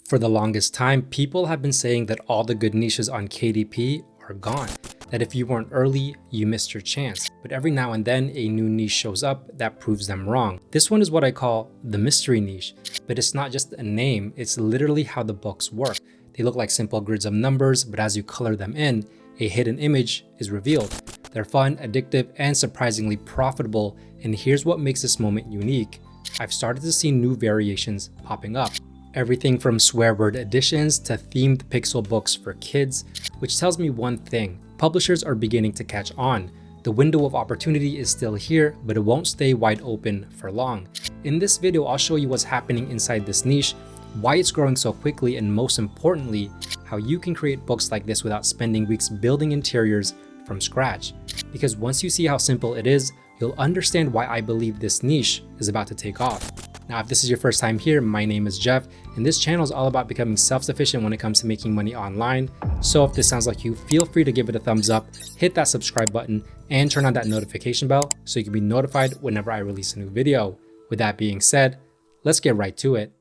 For the longest time, people have been saying that all the good niches on KDP are gone, that if you weren't early, you missed your chance. But every now and then, a new niche shows up that proves them wrong. This one is what I call the mystery niche, but it's not just a name, it's literally how the books work. They look like simple grids of numbers, but as you color them in, a hidden image is revealed. They're fun, addictive, and surprisingly profitable, and here's what makes this moment unique. I've started to see new variations popping up. Everything from swear word editions to themed pixel books for kids, which tells me one thing: publishers are beginning to catch on. The window of opportunity is still here, but it won't stay wide open for long. In this video, I'll show you what's happening inside this niche, why it's growing so quickly, and most importantly, how you can create books like this without spending weeks building interiors from scratch. Because once you see how simple it is, you'll understand why I believe this niche is about to take off. Now, if this is your first time here, my name is Jeff, and this channel is all about becoming self-sufficient when it comes to making money online. So if this sounds like you, feel free to give it a thumbs up, hit that subscribe button, and turn on that notification bell so you can be notified whenever I release a new video. With that being said, let's get right to it.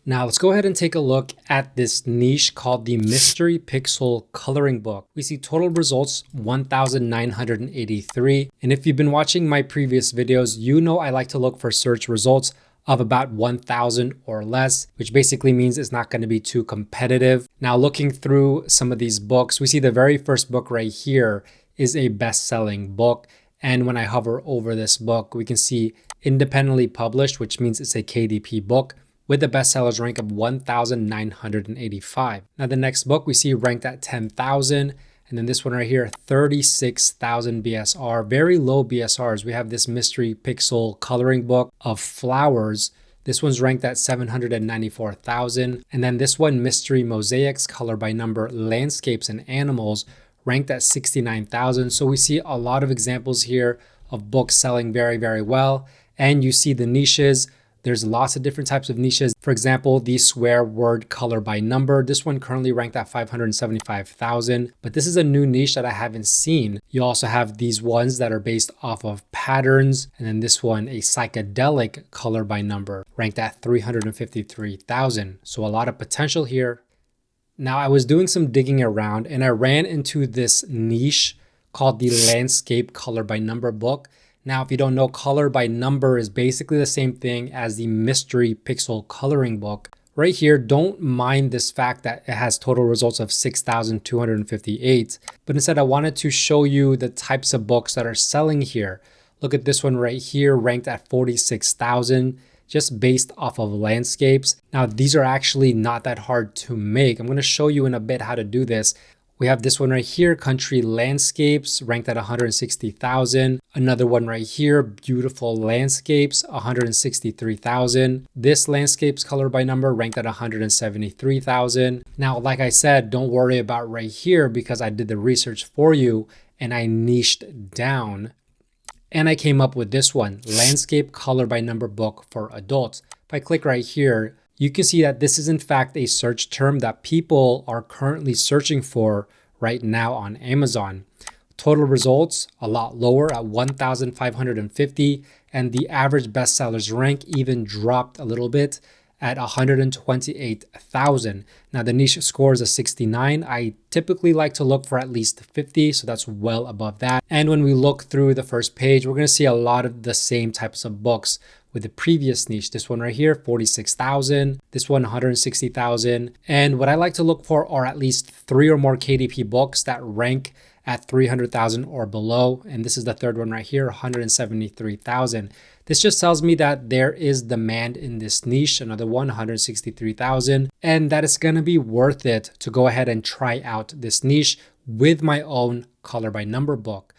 Now let's go ahead and take a look at this niche called the Mystery Pixel Coloring Book. We see total results 1,983. And if you've been watching my previous videos, you know I like to look for search results of about 1,000 or less, which basically means it's not going to be too competitive. Now looking through some of these books, we see the very first book right here is a best-selling book. And when I hover over this book, we can see independently published, which means it's a KDP book, with a bestsellers rank of 1,985. Now the next book we see ranked at 10,000, and then this one right here, 36,000 BSR, very low BSRs. We have this Mystery Pixel Coloring Book of Flowers. This one's ranked at 794,000. And then this one, Mystery Mosaics, Color by Number, Landscapes and Animals, ranked at 69,000. So we see a lot of examples here of books selling very, very well. And you see the niches. There's lots of different types of niches. For example, the swear word color by number. This one currently ranked at 575,000, but this is a new niche that I haven't seen. You also have these ones that are based off of patterns. And then this one, a psychedelic color by number, ranked at 353,000. So a lot of potential here. Now I was doing some digging around and I ran into this niche called the Landscape Color by Number book. Now, if you don't know, color by number is basically the same thing as the Mystery Pixel Coloring Book. Right here, don't mind this fact that it has total results of 6,258, but instead I wanted to show you the types of books that are selling here. Look at this one right here, ranked at 46,000, just based off of landscapes. Now, these are actually not that hard to make. I'm going to show you in a bit how to do this. We have this one right here, Country Landscapes, ranked at 160,000. Another one right here, Beautiful Landscapes, 163,000. This Landscapes color by number ranked at 173,000. Now, like I said, don't worry about right here because I did the research for you and I niched down and I came up with this one, Landscape Color by Number book for adults. If I click right here, you can see that this is in fact a search term that people are currently searching for right now on Amazon. Total results a lot lower at 1,550, and the average bestsellers rank even dropped a little bit at 128,000. Now the niche score is a 69. I typically like to look for at least 50, so that's well above that. And when we look through the first page, we're going to see a lot of the same types of books with the previous niche. This one right here, 46,000. This one, 160,000. And what I like to look for are at least 3 or more KDP books that rank at 300,000 or below. And this is the third one right here, 173,000. This just tells me that there is demand in this niche. Another one, 163,000. And that it's going to be worth it to go ahead and try out this niche with my own color by number book.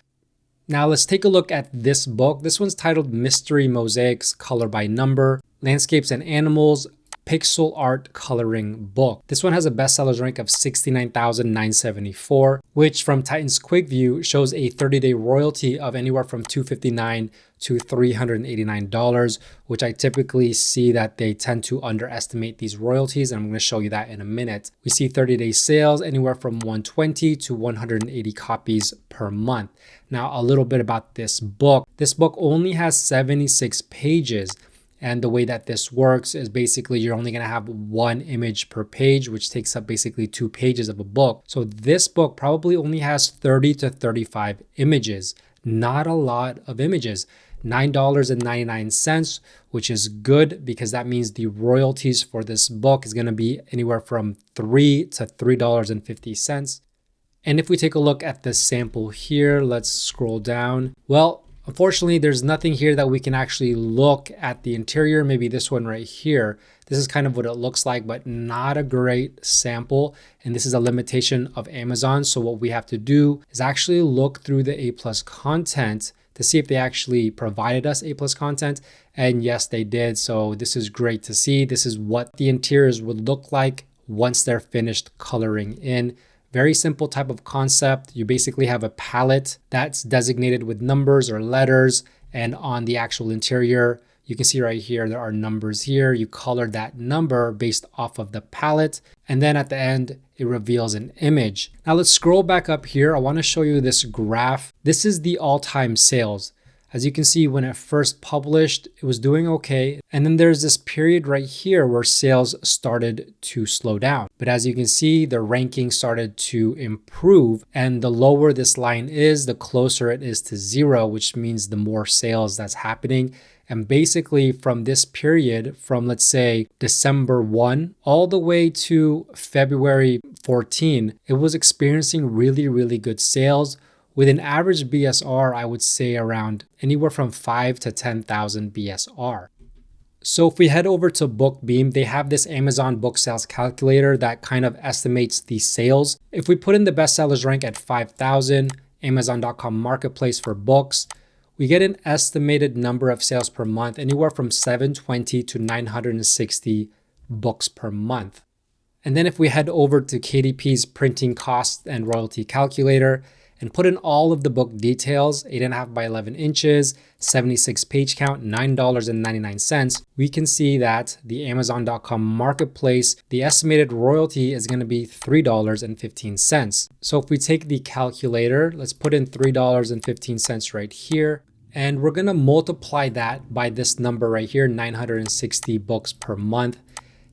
Now let's take a look at this book. This one's titled Mystery Mosaics Color by Number, Landscapes and Animals, Pixel Art Coloring Book. This one has a bestsellers rank of 69,974, which from Titan's Quick View shows a 30-day royalty of anywhere from $259 to $389, which I typically see that they tend to underestimate these royalties, and I'm going to show you that in a minute. We see 30-day sales anywhere from 120 to 180 copies per month. Now, a little bit about this book. This book only has 76 pages. And the way that this works is basically you're only going to have one image per page, which takes up basically 2 pages of a book. So this book probably only has 30 to 35 images, not a lot of images. $9.99, which is good because that means the royalties for this book is going to be anywhere from $3 to $3.50. And if we take a look at the sample here, let's scroll down. Well, unfortunately, there's nothing here that we can actually look at the interior. Maybe this one right here. This is kind of what it looks like, but not a great sample. And this is a limitation of Amazon. So what we have to do is actually look through the A+ content to see if they actually provided us A+ content. And yes, they did. So this is great to see. This is what the interiors would look like once they're finished coloring in. Very simple type of concept. You basically have a palette that's designated with numbers or letters, and on the actual interior, you can see right here, there are numbers here. You color that number based off of the palette, and then at the end, it reveals an image. Now let's scroll back up here. I want to show you this graph. This is the all-time sales. As you can see, when it first published, it was doing okay. And then there's this period right here where sales started to slow down. But as you can see, the ranking started to improve. And the lower this line is, the closer it is to 0, which means the more sales that's happening. And basically from this period, from let's say December 1 all the way to February 14, it was experiencing really, really good sales. With an average BSR, I would say around anywhere from 5 to 10,000 BSR. So if we head over to BookBeam, they have this Amazon book sales calculator that kind of estimates the sales. If we put in the bestsellers rank at 5,000, Amazon.com marketplace for books, we get an estimated number of sales per month, anywhere from 720 to 960 books per month. And then if we head over to KDP's printing cost and royalty calculator, and put in all of the book details, 8.5 by 11 inches, 76 page count, $9.99, we can see that the Amazon.com marketplace, the estimated royalty is going to be $3.15. So if we take the calculator, let's put in $3.15 right here, and we're going to multiply that by this number right here, 960 books per month.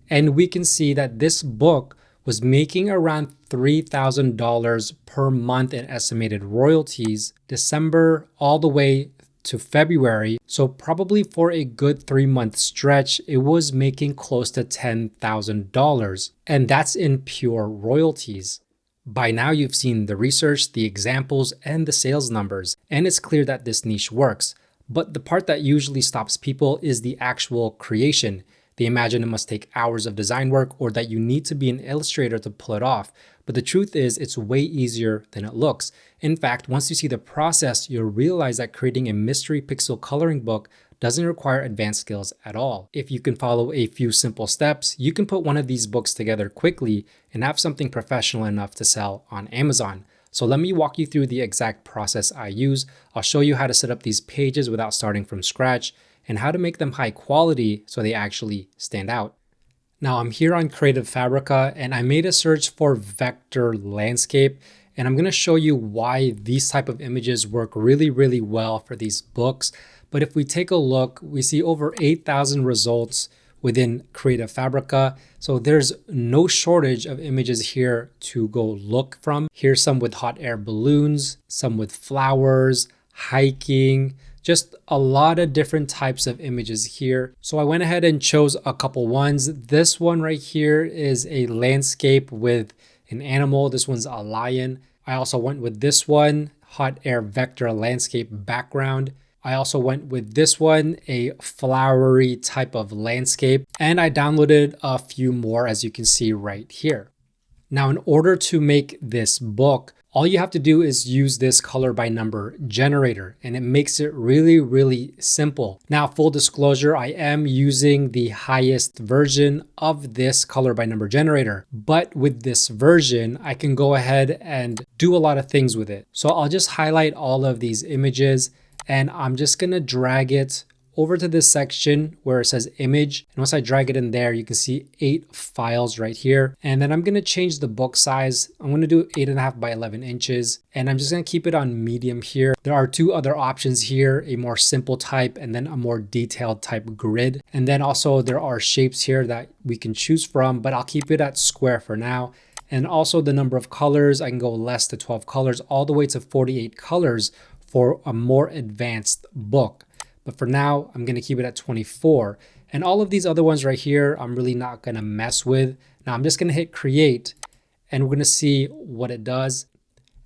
And we can see that this book was making around $3,000 per month in estimated royalties, December all the way to February. So probably for a good 3-month stretch, it was making close to $10,000. And that's in pure royalties. By now you've seen the research, the examples, and the sales numbers, and it's clear that this niche works. But the part that usually stops people is the actual creation. They imagine it must take hours of design work or that you need to be an illustrator to pull it off. But the truth is it's way easier than it looks. In fact, once you see the process, you'll realize that creating a mystery pixel coloring book doesn't require advanced skills at all. If you can follow a few simple steps, you can put one of these books together quickly and have something professional enough to sell on Amazon. So let me walk you through the exact process I use. I'll show you how to set up these pages without starting from scratch, and how to make them high quality so they actually stand out. Now I'm here on Creative Fabrica and I made a search for vector landscape, and I'm going to show you why these type of images work really, really well for these books. But if we take a look, we see over 8,000 results within Creative Fabrica. So there's no shortage of images here to go look from. Here's some with hot air balloons, some with flowers, hiking, just a lot of different types of images here. So I went ahead and chose a couple ones. This one right here is a landscape with an animal. This one's a lion. I also went with this one, hot air vector landscape background. I also went with this one, a flowery type of landscape. And I downloaded a few more, as you can see right here. Now, in order to make this book, all you have to do is use this color by number generator, and it makes it really, really simple. Now, full disclosure, I am using the highest version of this color by number generator, but with this version, I can go ahead and do a lot of things with it. So I'll just highlight all of these images, and I'm just gonna drag it over to this section where it says image. And once I drag it in there, you can see 8 files right here. And then I'm going to change the book size. I'm going to do 8.5 by 11 inches. And I'm just going to keep it on medium here. There are 2 other options here, a more simple type and then a more detailed type grid. And then also there are shapes here that we can choose from, but I'll keep it at square for now. And also the number of colors, I can go less to 12 colors all the way to 48 colors for a more advanced book. But for now, I'm going to keep it at 24. And all of these other ones right here, I'm really not going to mess with. Now I'm just going to hit create and we're going to see what it does.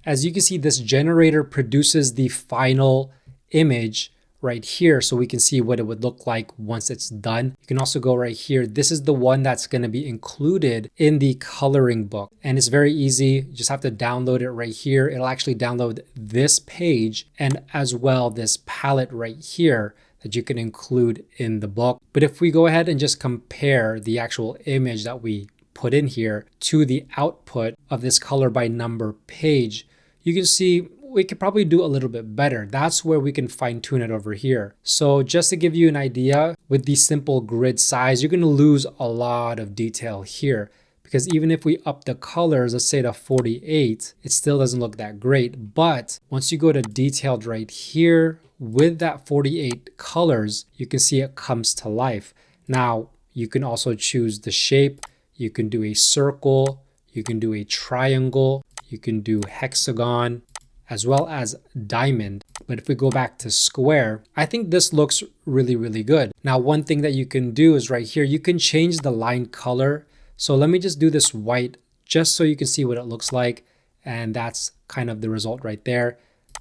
As you can see, this generator produces the final image right here so we can see what it would look like once it's done. You can also go right here. This is the one that's going to be included in the coloring book. And it's very easy. You just have to download it right here. It'll actually download this page and as well this palette right here that you can include in the book. But if we go ahead and just compare the actual image that we put in here to the output of this color by number page, you can see we could probably do a little bit better. That's where we can fine tune it over here. So just to give you an idea, with the simple grid size, you're going to lose a lot of detail here because even if we up the colors, let's say to 48, it still doesn't look that great. But once you go to detailed right here with that 48 colors, you can see it comes to life. Now you can also choose the shape. You can do a circle, you can do a triangle, you can do hexagon, as well as diamond. But if we go back to square, I think this looks really, really good. Now, one thing that you can do is right here, you can change the line color. So let me just do this white just so you can see what it looks like. And that's kind of the result right there.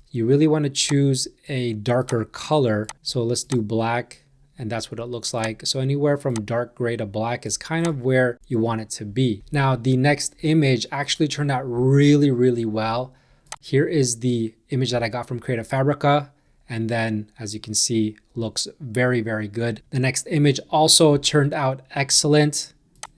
You really want to choose a darker color. So let's do black. And that's what it looks like. So anywhere from dark gray to black is kind of where you want it to be. Now, the next image actually turned out really, really well. Here is the image that I got from Creative Fabrica. And then, as you can see, looks very, very good. The next image also turned out excellent.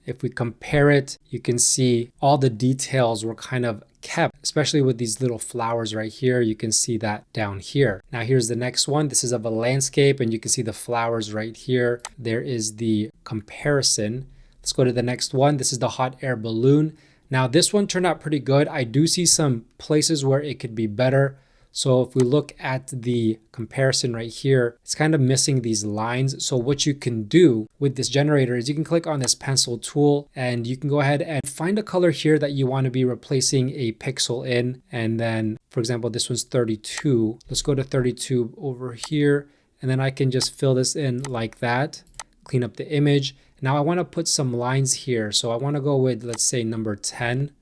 If we compare it, you can see all the details were kind of kept, especially with these little flowers right here. You can see that down here. Now here's the next one. This is of a landscape and you can see the flowers right here. There is the comparison. Let's go to the next one. This is the hot air balloon. Now this one turned out pretty good. I do see some places where it could be better. So if we look at the comparison right here, it's kind of missing these lines. So what you can do with this generator is you can click on this pencil tool and you can go ahead and find a color here that you want to be replacing a pixel in. And then, for example, this one's 32. Let's go to 32 over here. And then I can just fill this in like that, clean up the image. Now I want to put some lines here. So I want to go with, let's say, number 10.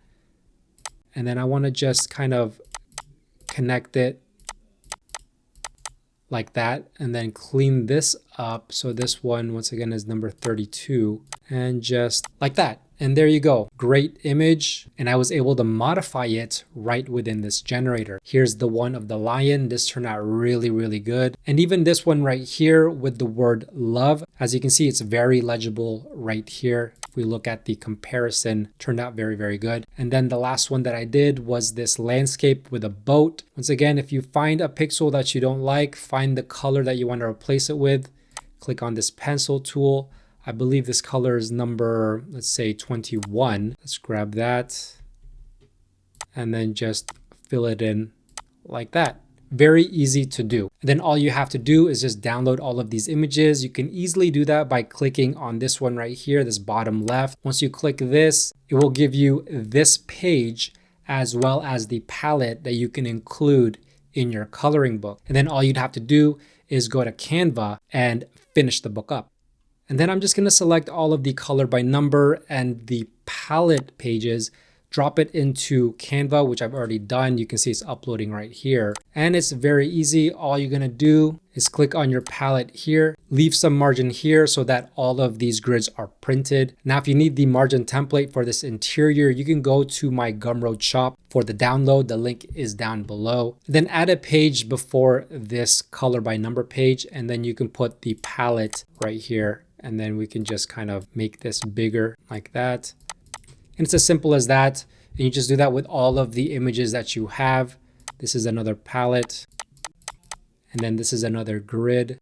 And then I want to just kind of connect it like that and then clean this up. So this one, once again, is number 32 and just like that. And there you go. Great image. And I was able to modify it right within this generator. Here's the one of the lion. This turned out really, really good. And even this one right here with the word love, as you can see, it's very legible right here. If we look at the comparison, turned out very, very good. And then the last one that I did was this landscape with a boat. Once again, if you find a pixel that you don't like, find the color that you want to replace it with, click on this pencil tool. I believe this color is number, let's say 21. Let's grab that and then just fill it in like that. Very easy to do. And then all you have to do is just download all of these images. You can easily do that by clicking on this one right here, this bottom left. Once you click this, it will give you this page as well as the palette that you can include in your coloring book. And then all you'd have to do is go to Canva and finish the book up. And then I'm just going to select all of the color by number and the palette pages, drop it into Canva, which I've already done. You can see it's uploading right here. And it's very easy. All you're going to do is click on your palette here, leave some margin here so that all of these grids are printed. Now, if you need the margin template for this interior, you can go to my Gumroad shop for the download. The link is down below. Then add a page before this color by number page, and then you can put the palette right here. And then we can just kind of make this bigger like that. And it's as simple as that. And you just do that with all of the images that you have. This is another palette. And then this is another grid.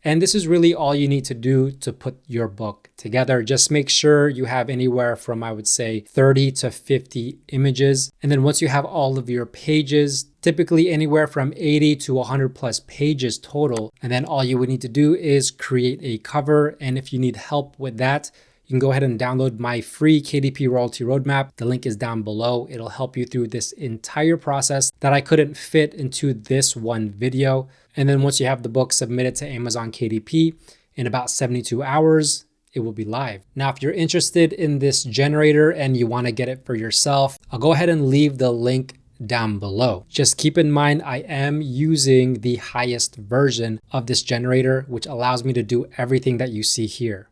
And this is really all you need to do to put your book together. Just make sure you have anywhere from, I would say, 30 to 50 images. And then once you have all of your pages, typically anywhere from 80 to 100 plus pages total. And then all you would need to do is create a cover. And if you need help with that, you can go ahead and download my free KDP royalty roadmap. The link is down below. It'll help you through this entire process that I couldn't fit into this one video. And then once you have the book submitted to Amazon KDP, in about 72 hours, it will be live. Now, if you're interested in this generator and you want to get it for yourself, I'll go ahead and leave the link down below. Just keep in mind, I am using the highest version of this generator, which allows me to do everything that you see here.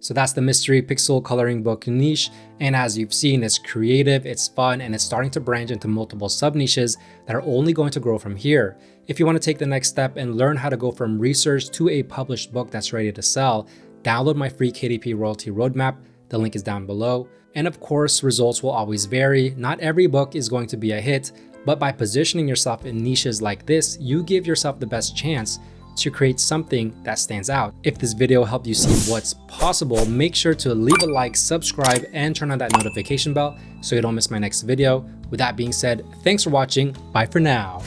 So that's the mystery pixel coloring book niche. And as you've seen, it's creative, it's fun, and it's starting to branch into multiple sub niches that are only going to grow from here. If you want to take the next step and learn how to go from research to a published book that's ready to sell, download my free KDP royalty roadmap. The link is down below. And of course, results will always vary. Not every book is going to be a hit, but by positioning yourself in niches like this, you give yourself the best chance to create something that stands out. If this video helped you see what's possible, make sure to leave a like, subscribe, and turn on that notification bell so you don't miss my next video. With that being said, thanks for watching. Bye for now.